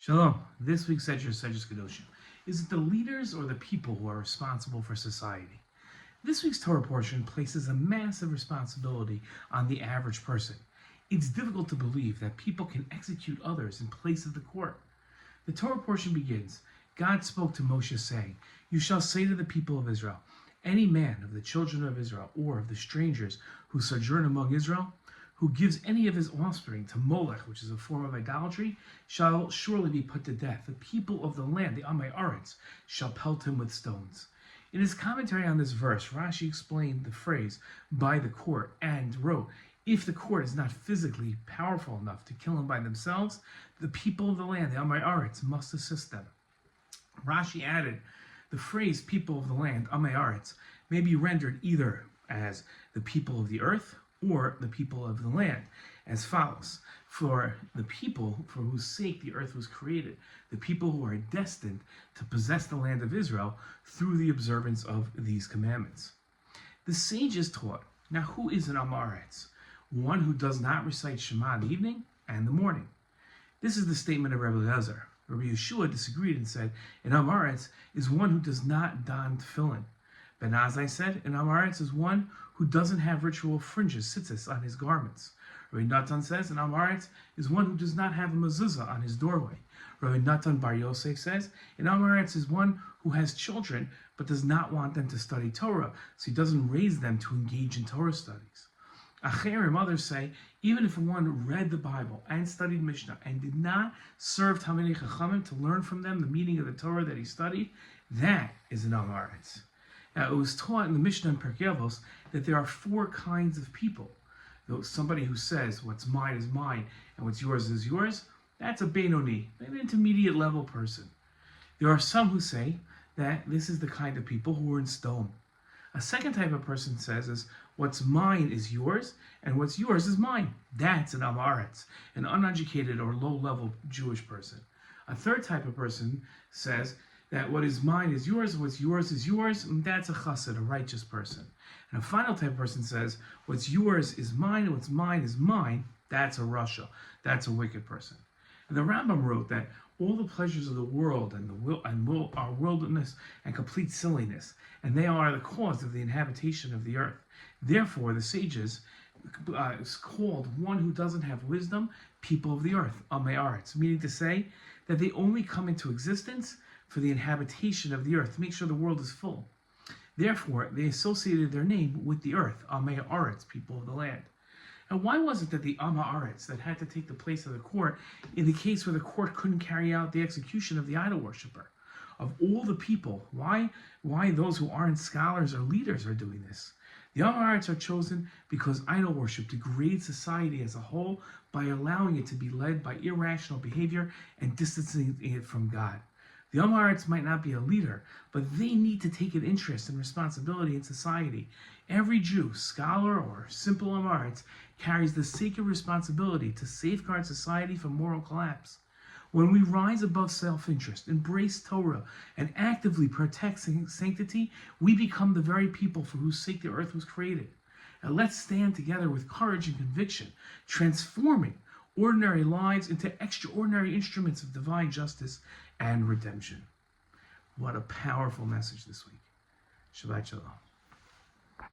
Shalom. This week's Sedra Kedoshim. Is it the leaders or the people who are responsible for society? This week's Torah portion places a massive responsibility on the average person. It's difficult to believe that people can execute others in place of the court. The Torah portion begins, God spoke to Moshe saying, "You shall say to the people of Israel, any man of the children of Israel or of the strangers who sojourn among Israel, who gives any of his offspring to Molech, which is a form of idolatry, shall surely be put to death. The people of the land, the Amei Aretz, shall pelt him with stones." In his commentary on this verse, Rashi explained the phrase, by the court, and wrote, if the court is not physically powerful enough to kill him by themselves, the people of the land, the Amei Aretz, must assist them. Rashi added, the phrase people of the land, Amei Aretz, may be rendered either as the people of the earth or the people of the land, as follows. For the people for whose sake the earth was created, the people who are destined to possess the land of Israel through the observance of these commandments. The sages taught, now who is an Am Haaretz? One who does not recite Shema in the evening and the morning. This is the statement of Rabbi Eliezer. Rabbi Yeshua disagreed and said, an Am Haaretz is one who does not don tefillin. Ben Azai said, an Am Haaretz is one who doesn't have ritual fringes, tzitzis, on his garments. Rabbi Natan says, an Am Haaretz is one who does not have a mezuzah on his doorway. Rabbi Natan Bar Yosef says, an Am Haaretz is one who has children but does not want them to study Torah, so he doesn't raise them to engage in Torah studies. Acherim, others say, even if one read the Bible and studied Mishnah and did not serve Talmidei Chachamim to learn from them the meaning of the Torah that he studied, that is an Am Haaretz. Now, it was taught in the Mishnah and Pirkei Avos that there are four kinds of people. Somebody who says, what's mine is mine, and what's yours is yours, that's a Benoni, an intermediate level person. There are some who say that this is the kind of people who are in stone. A second type of person says is, what's mine is yours, and what's yours is mine. That's an Am Haaretz, an uneducated or low-level Jewish person. A third type of person says that what is mine is yours, and what's yours is yours, and that's a chassid, a righteous person. And a final type of person says, what's yours is mine, and what's mine is mine, that's a rasha, that's a wicked person. And the Rambam wrote that all the pleasures of the world are wilderness and complete silliness, and they are the cause of the inhabitation of the earth. Therefore, the sages is called one who doesn't have wisdom, people of the earth, Amei Aretz, meaning to say that they only come into existence for the inhabitation of the earth, to make sure the world is full. Therefore, they associated their name with the earth, Amei Aretz, people of the land. And why was it that the Am Haaretz that had to take the place of the court in the case where the court couldn't carry out the execution of the idol worshiper? Of all the people, why those who aren't scholars or leaders are doing this? The Am Haaretz are chosen because idol worship degrades society as a whole by allowing it to be led by irrational behavior and distancing it from God. The Am Haaretz might not be a leader, but they need to take an interest and responsibility in society. Every Jew, scholar or simple Am Haaretz, carries the sacred responsibility to safeguard society from moral collapse. When we rise above self-interest, embrace Torah, and actively protect sanctity, we become the very people for whose sake the earth was created. And let's stand together with courage and conviction, transforming ordinary lives into extraordinary instruments of divine justice and redemption. What a powerful message this week. Shabbat Shalom.